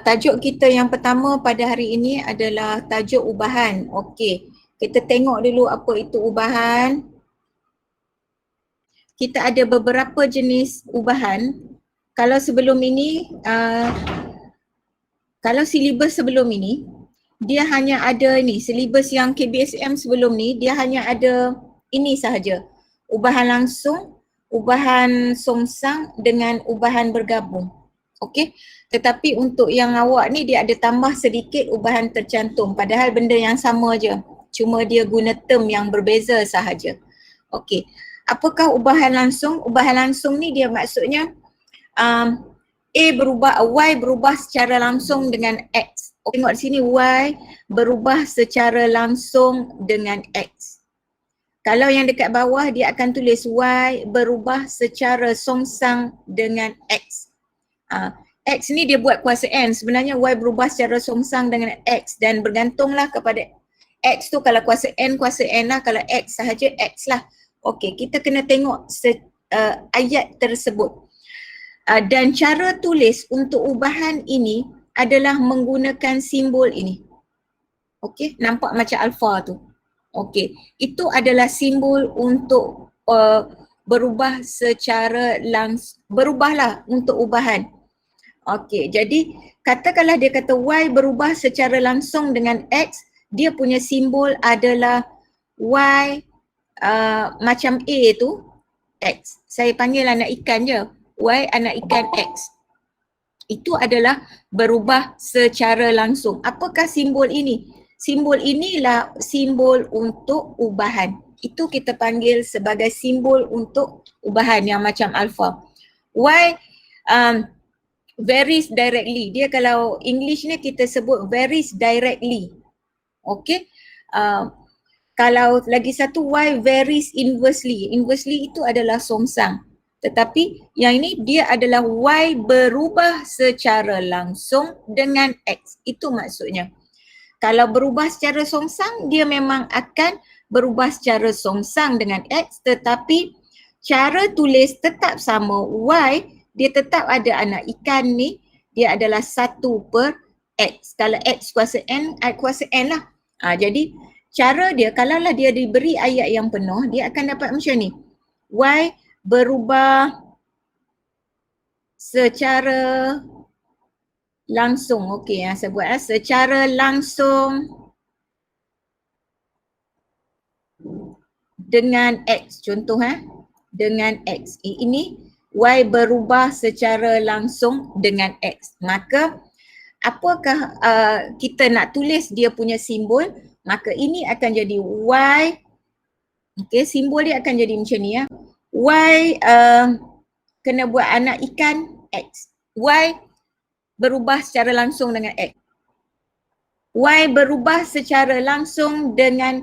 Tajuk kita yang pertama pada hari ini adalah tajuk ubahan. Okey, kita tengok dulu apa itu ubahan. Kita ada beberapa jenis ubahan. Kalau sebelum ini, kalau silibus sebelum ini, dia hanya ada ni, silibus yang KBSM sebelum ni, dia hanya ada ini sahaja. Ubahan langsung, ubahan songsang dengan ubahan bergabung. Okey, tetapi untuk yang awak ni dia ada tambah sedikit ubahan tercantum, padahal benda yang sama je, cuma dia guna term yang berbeza sahaja. Okey, apakah ubahan langsung? Ubahan langsung ni dia maksudnya Y berubah secara langsung dengan X. Tengok di sini, Y berubah secara langsung dengan X. Kalau yang dekat bawah dia akan tulis Y berubah secara songsang dengan X. X ni dia buat kuasa N, sebenarnya Y berubah secara songsang dengan X dan bergantunglah kepada X tu, kalau kuasa N lah, kalau X sahaja X lah. Okey, kita kena tengok ayat tersebut. Dan cara tulis untuk ubahan ini adalah menggunakan simbol ini. Okey, nampak macam alfa tu. Okey, itu adalah simbol untuk berubah secara berubahlah untuk ubahan. Okey, jadi katakanlah dia kata Y berubah secara langsung dengan X, dia punya simbol adalah Y macam A tu X. Saya panggil anak ikan je, Y anak ikan X. Itu adalah berubah secara langsung. Apakah simbol ini? Simbol inilah simbol untuk ubahan. Itu kita panggil sebagai simbol untuk ubahan yang macam alpha. Y varies directly. Dia kalau English ni kita sebut varies directly. Okey. Kalau lagi satu Y varies inversely. Inversely itu adalah songsang. Tetapi yang ini dia adalah Y berubah secara langsung dengan X. Itu maksudnya. Kalau berubah secara songsang, dia memang akan berubah secara songsang dengan X, tetapi cara tulis tetap sama. Y dia tetap ada anak ikan ni, dia adalah 1/X. Kalau X kuasa N, I kuasa N lah. Jadi cara dia, kalaulah dia diberi ayat yang penuh, dia akan dapat macam ni. Y berubah secara langsung. Okey, saya buat secara langsung dengan X. Contoh dengan X. Ini Y berubah secara langsung dengan X. Maka apakah kita nak tulis dia punya simbol, maka ini akan jadi Y. Okey, simbol dia akan jadi macam ni ya. Y kena buat anak ikan X. Y berubah secara langsung dengan X. Y berubah secara langsung dengan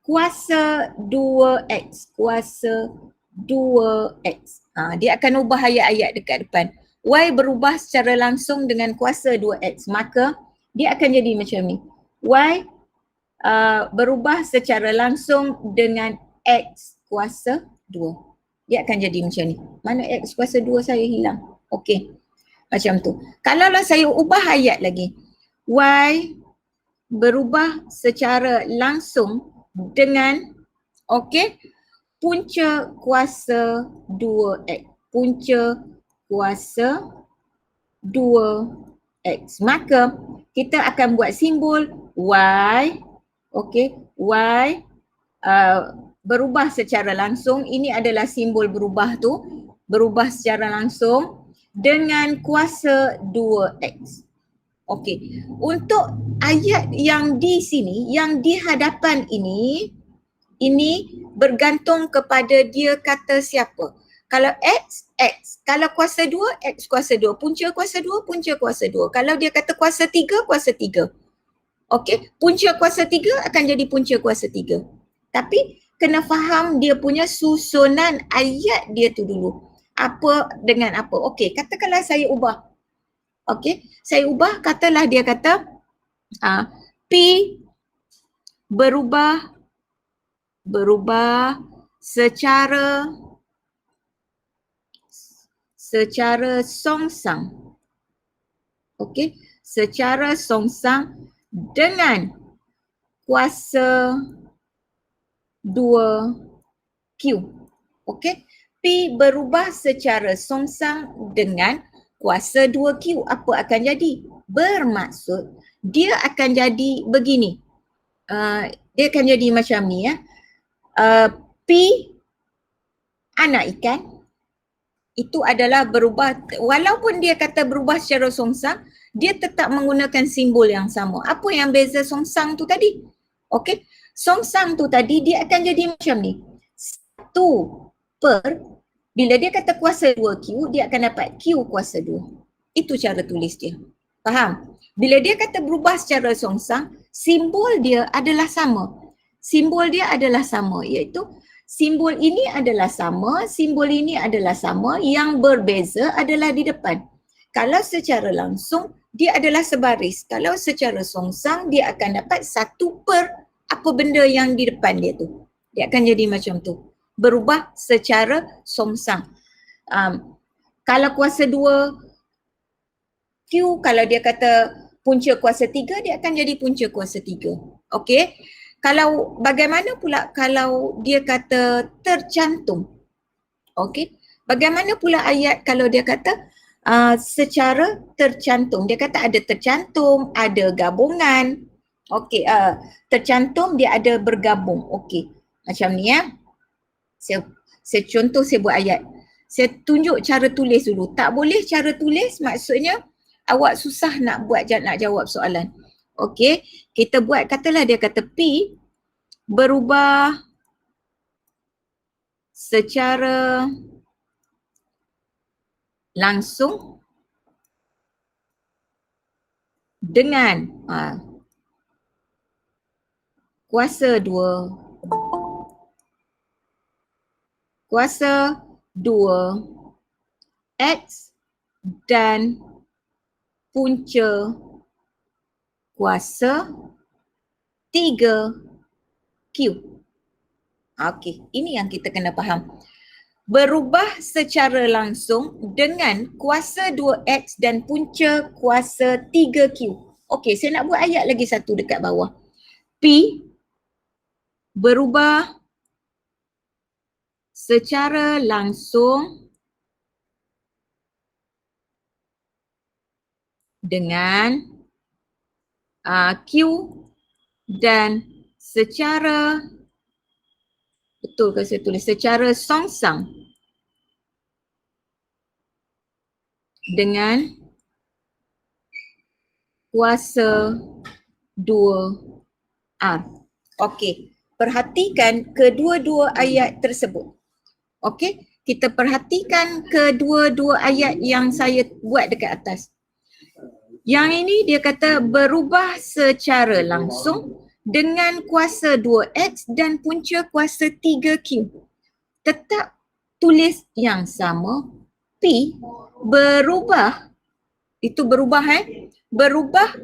kuasa 2X. Kuasa 2X. Dia akan ubah ayat-ayat dekat depan. Y berubah secara langsung dengan kuasa 2X. Maka dia akan jadi macam ni. Y berubah secara langsung dengan X kuasa 2. Dia akan jadi macam ni. Mana X kuasa 2 saya hilang. Okey. Macam tu. Kalaulah saya ubah ayat lagi. Y berubah secara langsung dengan punca kuasa 2X. Punca kuasa 2X. Maka kita akan buat simbol Y. Y berubah secara langsung. Ini adalah simbol berubah tu. Berubah secara langsung dengan kuasa 2X. Okey, untuk ayat yang di sini, yang di hadapan ini bergantung kepada dia kata siapa. Kalau X, X. Kalau kuasa 2, X kuasa 2. Punca kuasa 2, punca kuasa 2. Kalau dia kata kuasa 3, kuasa 3. Okey, punca kuasa 3 akan jadi punca kuasa 3. Tapi kena faham dia punya susunan ayat dia tu dulu. Apa dengan apa. Okey, katakanlah saya ubah. Okey, saya ubah, katalah dia kata P berubah secara songsang. Okey, secara songsang dengan kuasa 2Q. Okey. P berubah secara songsang dengan kuasa 2Q. Apa akan jadi? Bermaksud dia akan jadi begini. Dia akan jadi macam ni ya. P anak ikan itu adalah berubah, walaupun dia kata berubah secara songsang, dia tetap menggunakan simbol yang sama. Apa yang beza songsang tu tadi? Okey, songsang tu tadi dia akan jadi macam ni. 1 per, bila dia kata kuasa 2Q, dia akan dapat Q kuasa 2. Itu cara tulis dia. Faham? Bila dia kata berubah secara songsang, simbol dia adalah sama. Simbol dia adalah sama, iaitu simbol ini adalah sama, simbol ini adalah sama, yang berbeza adalah di depan. Kalau secara langsung, dia adalah sebaris. Kalau secara songsang, dia akan dapat 1 per apa benda yang di depan dia tu. Dia akan jadi macam tu. Berubah secara songsang. Kalau kuasa 2Q, kalau dia kata punca kuasa 3, dia akan jadi punca kuasa 3. Okey. Kalau bagaimana pula kalau dia kata tercantum? Okey. Bagaimana pula ayat kalau dia kata secara tercantum? Dia kata ada tercantum, ada gabungan. Okey, tercantum dia ada bergabung. Okey. Macam ni ya. Saya contoh, saya buat ayat. Saya tunjuk cara tulis dulu. Tak boleh cara tulis maksudnya awak susah nak jawab soalan. Okey, kita buat, katalah dia kata P berubah secara langsung dengan kuasa 2 X dan punca kuasa 3Q. Okey, ini yang kita kena faham. Berubah secara langsung dengan kuasa 2X dan punca kuasa 3Q. Okey, saya nak buat ayat lagi satu dekat bawah. P berubah secara langsung dengan Q dan secara, betul ke saya tulis, secara songsang dengan kuasa 2R. Okey, perhatikan kedua-dua ayat tersebut. Okey, kita perhatikan kedua-dua ayat yang saya buat dekat atas. Yang ini dia kata berubah secara langsung dengan kuasa 2X dan punca kuasa 3Q. Tetap tulis yang sama. P berubah, itu berubah berubah,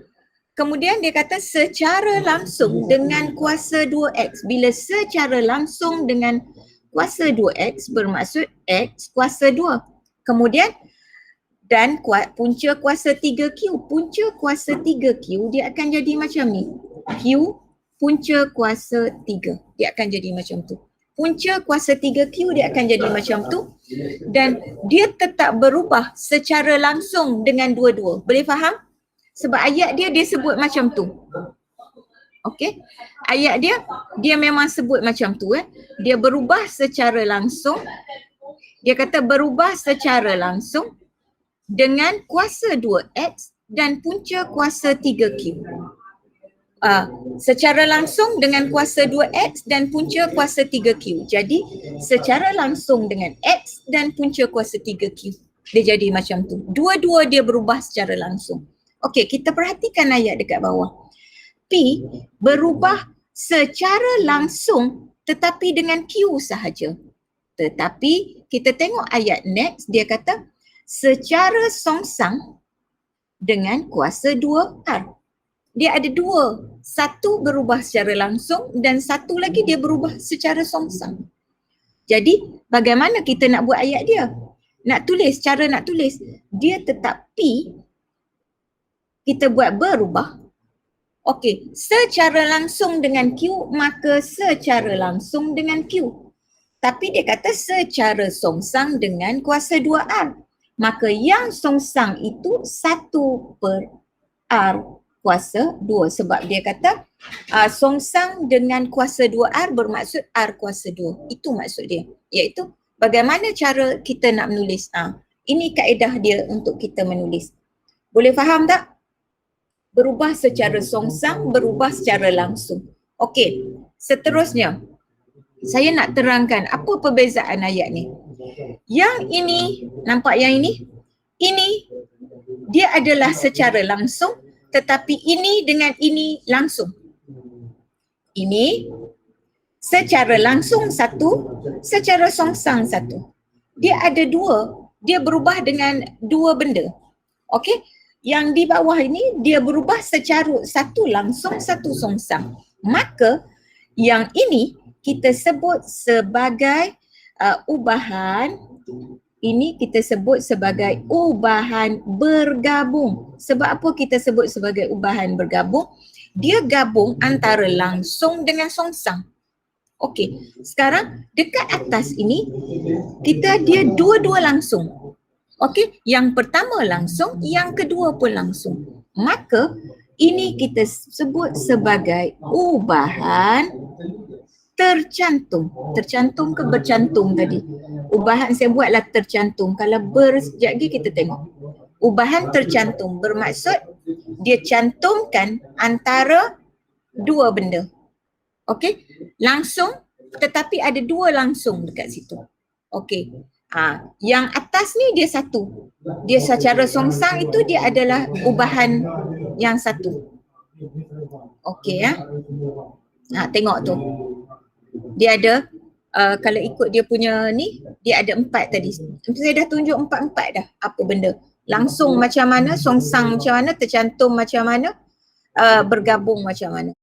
kemudian dia kata secara langsung dengan kuasa 2X. Bila secara langsung dengan kuasa 2X bermaksud X kuasa 2. Kemudian dan punca kuasa 3Q. Punca kuasa 3Q dia akan jadi macam ni. Q punca kuasa 3. Dia akan jadi macam tu. Punca kuasa 3Q dia akan jadi macam tu. Dan dia tetap berubah secara langsung dengan dua-dua. Boleh faham? Sebab ayat dia sebut macam tu. Okey. Ayat dia memang sebut macam tu. Dia berubah secara langsung. Dia kata berubah secara langsung dengan kuasa 2X dan punca kuasa 3Q. Secara langsung dengan kuasa 2X dan punca kuasa 3Q. Jadi secara langsung dengan X dan punca kuasa 3Q. Dia jadi macam tu. Dua-dua dia berubah secara langsung. Okey, kita perhatikan ayat dekat bawah. P berubah secara langsung tetapi dengan Q sahaja. Tetapi kita tengok ayat next, dia kata secara songsang dengan kuasa 2R. Dia ada dua. Satu berubah secara langsung dan satu lagi dia berubah secara songsang. Jadi bagaimana kita nak buat ayat dia? Nak tulis, cara nak tulis. Dia tetap P. kita buat berubah. Okey, secara langsung dengan Q, maka secara langsung dengan Q. Tapi dia kata secara songsang dengan kuasa 2R. Maka yang songsang itu 1/R kuasa 2. Sebab dia kata songsang dengan kuasa 2R bermaksud R kuasa 2. Itu maksud dia. Iaitu bagaimana cara kita nak menulis. Ini kaedah dia untuk kita menulis. Boleh faham tak? Berubah secara songsang, berubah secara langsung. Okey, seterusnya saya nak terangkan apa perbezaan ayat ni. Yang ini, nampak yang ini? Ini dia adalah secara langsung, tetapi ini dengan ini langsung. Ini secara langsung satu, secara songsang satu. Dia ada dua, dia berubah dengan dua benda. Okey? Yang di bawah ini dia berubah secara satu langsung, satu songsang. Maka yang ini kita sebut sebagai ubahan, ini kita sebut sebagai ubahan bergabung. Sebab apa kita sebut sebagai ubahan bergabung? Dia gabung antara langsung dengan songsang. Okey, sekarang dekat atas ini dia dua-dua langsung. Okey, yang pertama langsung, yang kedua pun langsung. Maka ini kita sebut sebagai ubahan tercantum. Tercantum ke bercantum tadi? Ubahan saya buatlah tercantum. Kalau sekejap lagi kita tengok. Ubahan tercantum bermaksud dia cantumkan antara dua benda. Okey, langsung tetapi ada dua langsung dekat situ. Okey. Yang atas ni dia satu. Dia secara songsang itu dia adalah ubahan yang satu. Okey ya. Tengok tu. Dia ada kalau ikut dia punya ni, dia ada 4 tadi. Saya dah tunjuk 4 dah apa benda. Langsung macam mana, songsang macam mana, tercantum macam mana, bergabung macam mana.